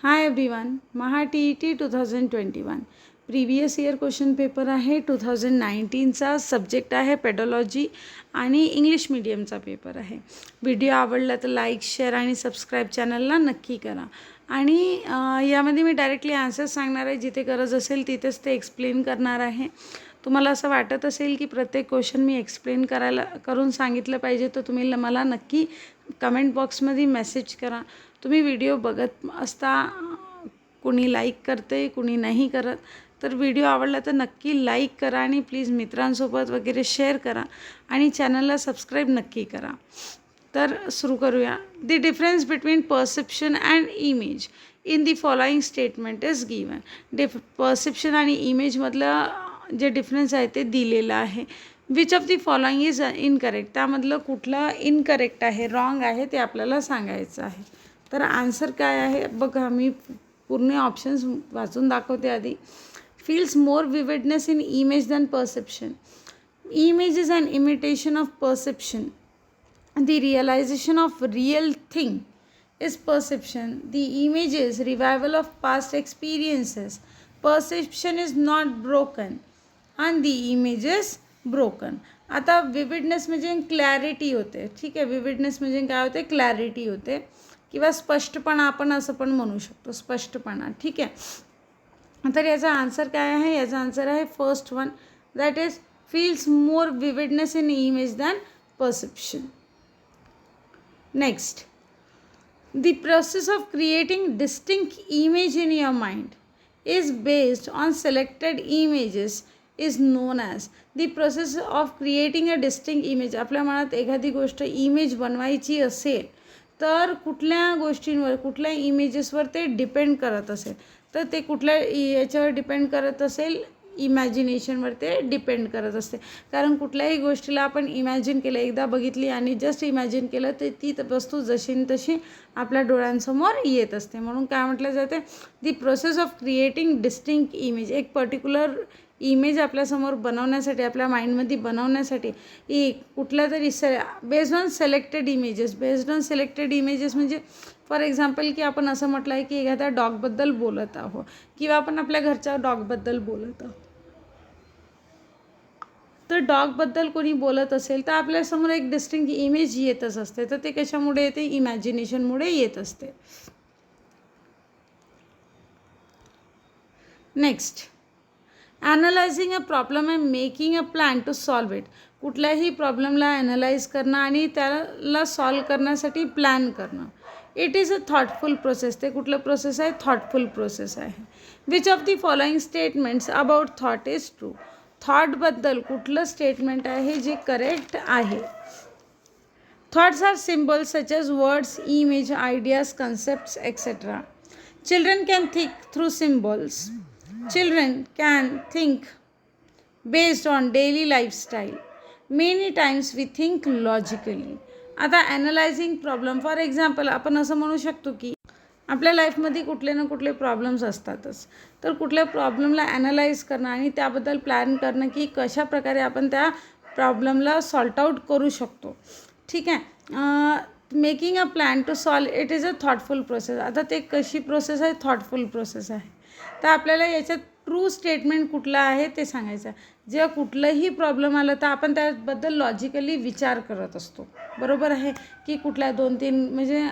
Hi everyone, महा TET 2021 previous year question paper आहे 2019चा. Subject आहे पेडॉलॉजी आणि इंग्लिश मीडियमचा पेपर आहे. व्हिडिओ आवडला तर लाईक, शेअर आणि सबस्क्राईब चॅनलला नक्की करा. आणि यामध्ये मी डायरेक्टली आन्सर सांगणार आहे. जिथे गरज असेल तिथेच ते एक्सप्लेन करणार आहे. तुम्हाला असं वाटत असेल की प्रत्येक क्वेश्चन मी एक्सप्लेन करून सांगितलं पाहिजे तर तुम्ही मला नक्की कमेंट बॉक्समध्ये मेसेज करा. तुम्ही व्हिडिओ बघत असता कोणी लाईक करते, कोणी नाही करत, तर व्हिडिओ आवडला तर नक्की लाईक करा आणि प्लीज मित्रांसोबत वगैरे शेअर करा आणि चॅनलला सबस्क्राईब नक्की करा. तर सुरू करूया. The difference between perception and image in the following statement is given. Perception आणि इमेजमधलं जे डिफरन्स आहे ते दिलेलं आहे. Which of the following is incorrect. त्यामधलं कुठलं इनकरेक्ट आहे, रॉंग आहे ते आपल्याला सांगायचं आहे. तर आन्सर काय आहे बघा, मी पूर्ण ऑप्शन्स वाचून दाखवते आधी. Feels more vividness in image than perception. Image is an imitation of perception. The realization of real thing is perception. The image is revival of past experiences. Perception is not broken and the image is broken. आता vividness म्हणजे clarity होते. ठीक आहे, vividness म्हणजे काय होते, clarity होते किंवा स्पष्टपणा आपण असं पण म्हणू शकतो, स्पष्टपणा. ठीक आहे, तर याचा आन्सर काय आहे? याचा आन्सर आहे first one, that is feels more vividness in image than perception. Next, the process of creating distinct image in your mind is based on selected images is known as. The process of creating a distinct image. आपल्या मनात एखादी गोष्ट image बनवायची असेल तर कुठल्या गोष्टींवर, कुठल्या इमेजेसवर ते डिपेंड करत असेल, तर ते कुठल्या याच्यावर डिपेंड करत असेल, इमॅजिनेशनवर ते डिपेंड करत असते. कारण कुठल्याही गोष्टीला आपण इमॅजिन केलं, एकदा बघितली आणि जस्ट इमॅजिन केलं तर ती वस्तू जशी तशी आपल्या डोळ्यांसमोर येत असते. म्हणून काय म्हटलं जाते, the process of creating distinct image. एक पर्टिक्युलर इमेज आपल्यासमोर बनवण्यासाठी, आपल्या माइंडमध्ये बनवण्यासाठी कुठल्या तरी based on selected images. Based on selected images म्हणजे फॉर एक्झाम्पल की आपण असं म्हटलं आहे की एखाद्या डॉगबद्दल बोलत आहोत किंवा आपण आपल्या घरच्या डॉगबद्दल बोलत आहोत. तर डॉगबद्दल कोणी बोलत असेल तर आपल्यासमोर एक डिस्टिंक्ट इमेज येतच असते. तर ते कशामुळे येते, इमॅजिनेशनमुळे येत असते. Next, analysing a problem and making a plan to solve it. कुठल्याही प्रॉब्लेमला ॲनालाइज करणं आणि त्याला सॉल्व करण्यासाठी प्लॅन करणं. It is a thoughtful process. ते कुठलं प्रोसेस आहे, थॉटफुल प्रोसेस आहे. Which of the following statements about thought is true. थॉटबद्दल कुठलं स्टेटमेंट आहे जे करेक्ट आहे. Thoughts are symbols such as words, image, ideas, concepts etcetera. Children can think through symbols. Children can think based on daily lifestyle. Many times we think logically. आता ॲनालायझिंग problem, for example आपण असं म्हणू शकतो की आपल्या लाईफमध्ये कुठले ना कुठले प्रॉब्लेम्स असतातच. तर कुठल्या प्रॉब्लेमला ॲनालाइज करणं आणि त्याबद्दल प्लॅन करणं की कशा प्रकारे आपण त्या प्रॉब्लेमला सॉल्ट आऊट करू शकतो. ठीक आहे, making a plan to solve it is a thoughtful process. आता ते कशी प्रोसेस आहे, थॉटफुल प्रोसेस आहे. तर आपल्याला याच्यात ट्रू स्टेटमेंट कुठलं आहे ते सांगायचं आहे. जेव्हा कुठलंही प्रॉब्लेम आलं तर आपण त्याबद्दल लॉजिकली विचार करत असतो. बरोबर आहे की कुठल्या 2-3 म्हणजे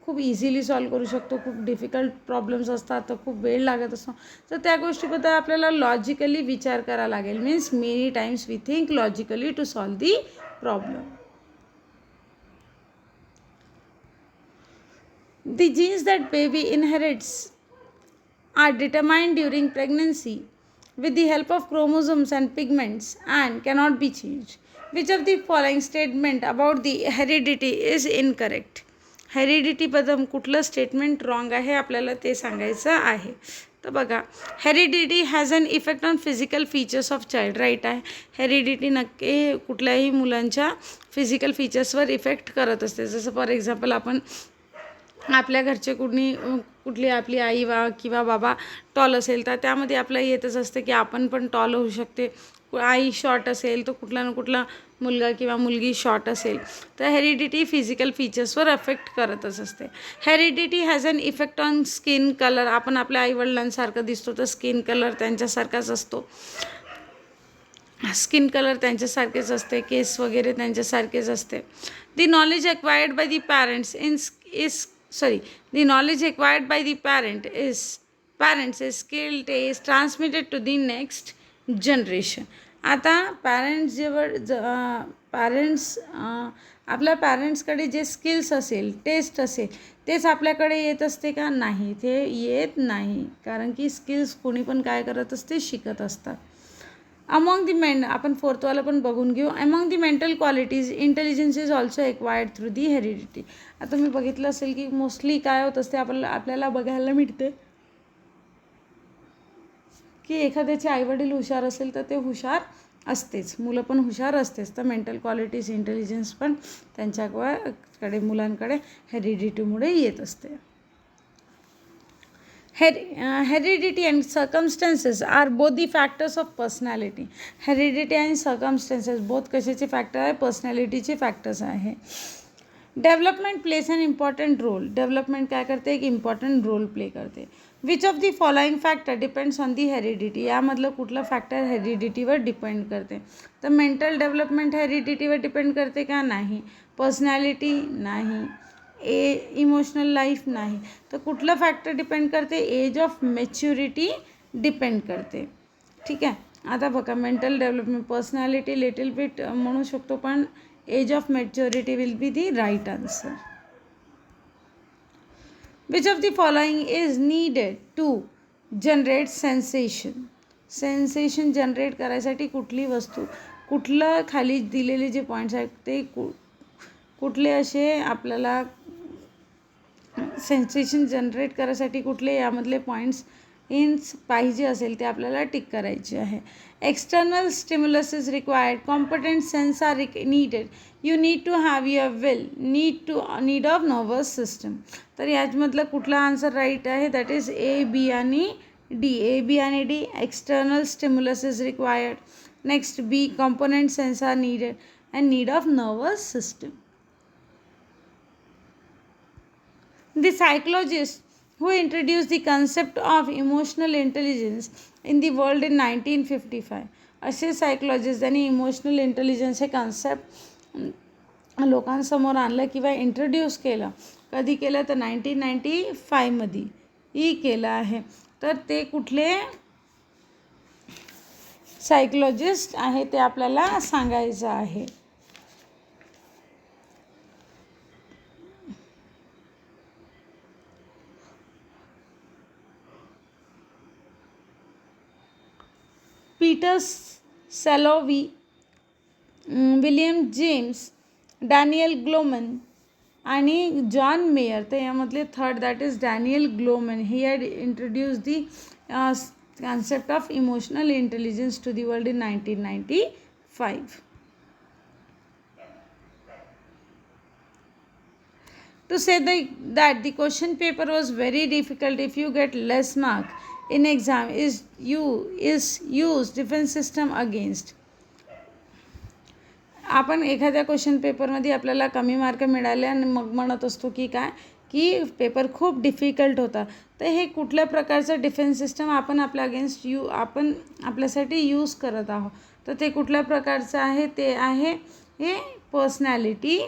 खूप इझिली सॉल्व करू शकतो. खूप डिफिकल्ट प्रॉब्लेम्स असतात तर खूप वेळ लागत असतो. तर त्या गोष्टीबद्दल आपल्याला लॉजिकली विचार करावा लागेल. Means many times we think logically to solve the problem. The genes that baby inherits are determined during pregnancy with the help of chromosomes and pigments and cannot be changed. Which of the following statement about the heredity is incorrect? Heredity बद्दल कुठलं statement wrong आहे आपल्याला ते सांगायचं आहे. तर बघा, heredity has an effect on physical features of child. Right आहे. हेरिडिटी नक्की कुठल्याही मुलांच्या फिजिकल फीचर्सवर इफेक्ट करत असते. जसं फॉर एक्झाम्पल आपण आपल्या घरचे कुठली आपली आई किंवा बाबा टॉल असेल तर त्यामध्ये आपल्याला येतच असतं की आपण पण टॉल होऊ शकते. आई शॉर्ट असेल तर कुठला ना कुठला मुलगा किंवा मुलगी शॉर्ट असेल तर हेरिडिटी फिजिकल फीचर्सवर अफेक्ट करतच असते. Heredity has an effect on skin colour. आपण आपल्या आईवडिलांसारखं दिसतो तर स्किन कलर त्यांच्यासारखाच असतो. स्किन कलर त्यांच्यासारखेच असते, केस वगैरे त्यांच्यासारखेच असते. The knowledge acquired by the parents the knowledge acquired by the parents is skilled is transmitted to the next generation. आता आपल्या पॅरेंट्सकडे जे स्किल्स असेल, टेस्ट असेल, तेच आपल्याकडे येत असते का? नाही, ते येत नाही. कारण की स्किल्स कोणी पण काय करत असते, शिकत असतात. अमॉंग दी आपण फोर्थवाला पण बघून घेऊ. Among the mental qualities intelligence is also acquired through the heredity. आता मी बघितलं असेल की मोस्टली काय होत असते, आपल्याला बघायला मिळते की एखाद्याचे आईवडील हुशार असेल तर ते हुशार असतेच, मुलं पण हुशार असतेच. तर मेंटल क्वालिटीज इंटेलिजन्स पण त्यांच्याकडे मुलांकडे हेरिडिटीमुळे येत असते. Heredity and circumstances are both the factors of personality. Heredity and circumstances both कशाचे फॅक्टर आहे? पर्सनॅलिटीचे फॅक्टर्स आहे. Development plays an important role. Development काय करते? एक इम्पॉर्टंट रोल प्ले करते. Which of the following factor depends on the heredity. यामधलं कुठलं फॅक्टर हेरिडिटीवर डिपेंड करते? तर मेंटल डेव्हलपमेंट हेरिडिटीवर डिपेंड करते का? नाही. पर्सनॅलिटी नाही. इमोशनल लाईफ नाही. तर कुठलं फॅक्टर डिपेंड करते? एज ऑफ मॅच्युरिटी डिपेंड करते. ठीक आहे. आता बघा, mental development, personality little bit म्हणू शकतो, पण age of maturity will be the right answer. Which of the following is needed to generate sensation. Sensation generate करायसाठी कुठली वस्तू, कुठलं खाली दिलेले जे पॉईंट्स आहेत ते कुठले असे आपल्याला सेन्सेशन जनरेट करायसाठी कुठले यामधले पॉईंट्स पाहिजे असेल ते आपल्याला टिक करायचे आहे. External stimulus is required. Competent sense are needed. You need to have your will. Need of nervous system. तर यामधलं कुठला आन्सर राईट आहे? दॅट इज ए, बी आणि डी. ए, बी आणि D. External stimulus is required. Next B, component sense are needed and need of nervous system. The psychologist who introduced the concept of emotional intelligence in the world in 1955. असे psychologist ज्यांनी emotional intelligence हे concept लोकांसमोर आणलं किंवा introduce केलं. कधी केलं? तर 1995मध्ये ही केलं आहे. तर ते कुठले सायकोलॉजिस्ट आहे ते आपल्याला सांगायचं आहे. Peter Salovey, William James, Daniel Goleman आणि जॉन मेयर. तर यामधले third, that is Daniel Goleman. He had introduce the concept of emotional intelligence to the world in 1995. To say that the question paper was very difficult if you get less mark in exam is used defense system against. आपण एखाद्या question पेपरमध्ये आपल्याला कमी mark मिळाले आणि मग म्हणत असतो की काय, की पेपर खूप डिफिकल्ट होता. तर हे कुठल्या प्रकारचं डिफेन्स सिस्टम आपण आपल्या अगेन्स्ट आपण आपल्यासाठी यूज करत आहोत. तर ते कुठल्या प्रकारचं आहे? ते आहे हे पर्सनॅलिटी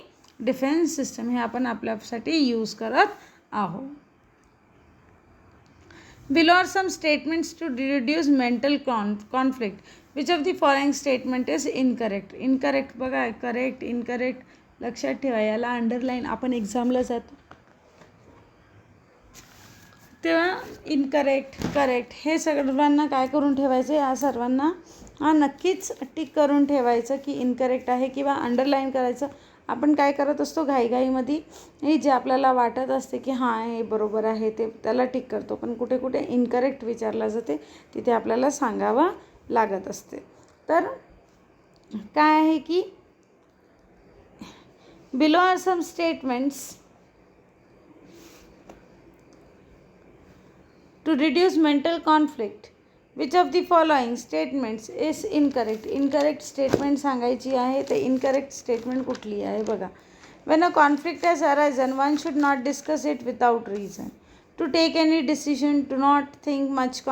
डिफेन्स सिस्टम. हे आपण आपल्यासाठी यूज करत आहोत. Below are some statements to reduce mental conflict. Which of the following statement is incorrect. Incorrect बघा, करेक्ट, इनकरेक्ट लक्षात ठेवा. याला अंडरलाईन. आपण एक्झामला जातो तेव्हा इनकरेक्ट, करेक्ट हे सर्वांना काय करून ठेवायचं? या सर्वांना नक्कीच टिक करून ठेवायचं की इनकरेक्ट आहे किंवा अंडरलाईन करायचं. आपण काय करत असतो घाईघाईमध्ये, हे जे आपल्याला वाटत असते की हां हे बरोबर आहे ते त्याला टिक करतो, पण कुठे कुठे इनकरेक्ट विचारला जाते तिथे आपल्याला सांगावं लागत असते. तर काय आहे की below are some statements to reduce mental conflict which of the following statements is incorrect. Incorrect statement सांगायची आहे. तर इनकरेक्ट स्टेटमेंट कुठली आहे बघा. When a conflict has arisen one should not discuss it without reason. To take any decision do not think much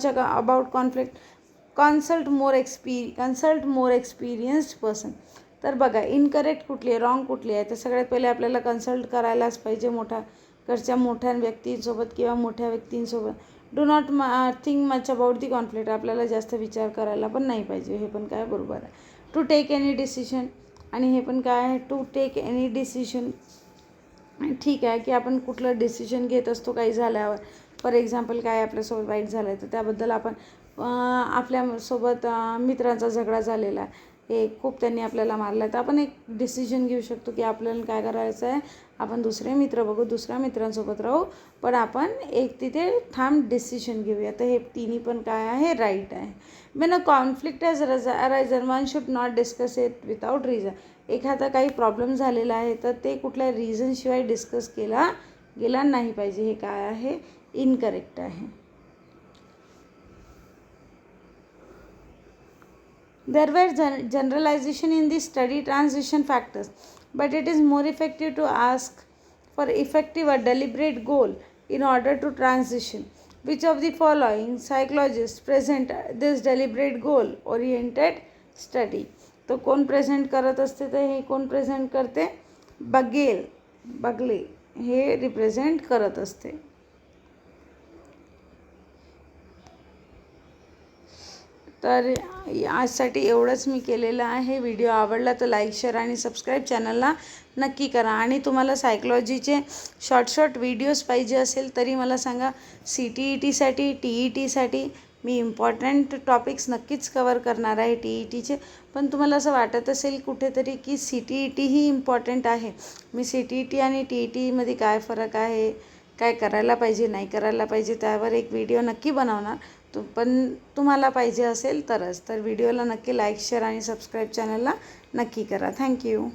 about conflict. Consult more experienced person. तर बघा incorrect कुठली आहे, रॉंग कुठली आहे. तर सगळ्यात पहिले आपल्याला कन्सल्ट करायलाच पाहिजे मोठ्या व्यक्तींसोबत किंवा मोठ्या व्यक्तींसोबत. Do not think much about the conflict. आपल्याला जास्त विचार करायला पण नाही पाहिजे. हे पण काय बरोबर आहे. To take any decision. आणि हे पण काय आहे, टू टेक एनी डिसिजन. ठीक आहे की आपण कुठलं डिसिजन घेत असतो काही झाल्यावर. फॉर एक्झाम्पल काय आपल्यासोबत वाईट झालं आहे तर त्याबद्दल आपण आपल्यासोबत मित्रांचा झगडा झालेला आहे, हे खूप त्यांनी आपल्याला मारलं आहे, तर आपण एक डिसिजन घेऊ शकतो की आपल्याला काय करायचं आहे, आपण दुसरे मित्र बघू, दुसऱ्या मित्रांसोबत राहू, पण आपण एक तिथे ठाम डिसिजन घेऊया. तर हे तिन्ही पण काय आहे, राईट आहे. When a conflict has arisen one should not discuss it without reason. एखादा काही प्रॉब्लेम झालेला आहे तर ते कुठल्या रिझनशिवाय डिस्कस केला गेला नाही पाहिजे. हे काय आहे, इनकरेक्ट आहे. There were generalization in the study transition factors, but it is more effective to ask for effective or deliberate goal in order to transition. Which of the following psychologists present this deliberate goal oriented study? तो कोण present करत असते, तर हे कोण present करते, बगले हे रिप्रेझेंट करत असते. तर आजसाठी एवढंच मी केलेलं आहे. व्हिडिओ आवडला तर लाईक, शेअर आणि सबस्क्राईब चॅनलला नक्की करा. आणि तुम्हाला सायकॉलॉजीचे शॉर्ट व्हिडिओज पाहिजे असेल तरी मला सांगा. CTETसाठी, TETसाठी मी इम्पॉर्टंट टॉपिक्स नक्कीच कवर करणार आहे TETचे. पण तुम्हाला असं वाटत असेल कुठेतरी की CTET ही इम्पॉर्टंट आहे, मी CTET आणि TETमध्ये काय फरक आहे, काय करायला पाहिजे नाही करायला पाहिजे, त्यावर एक व्हिडिओ नक्की बनवणार. पण तुम्हाला पाहिजे असेल तरच. तर व्हिडिओला नक्की लाईक, शेअर आणि सबस्क्राईब चॅनलला नक्की करा. थँक्यू.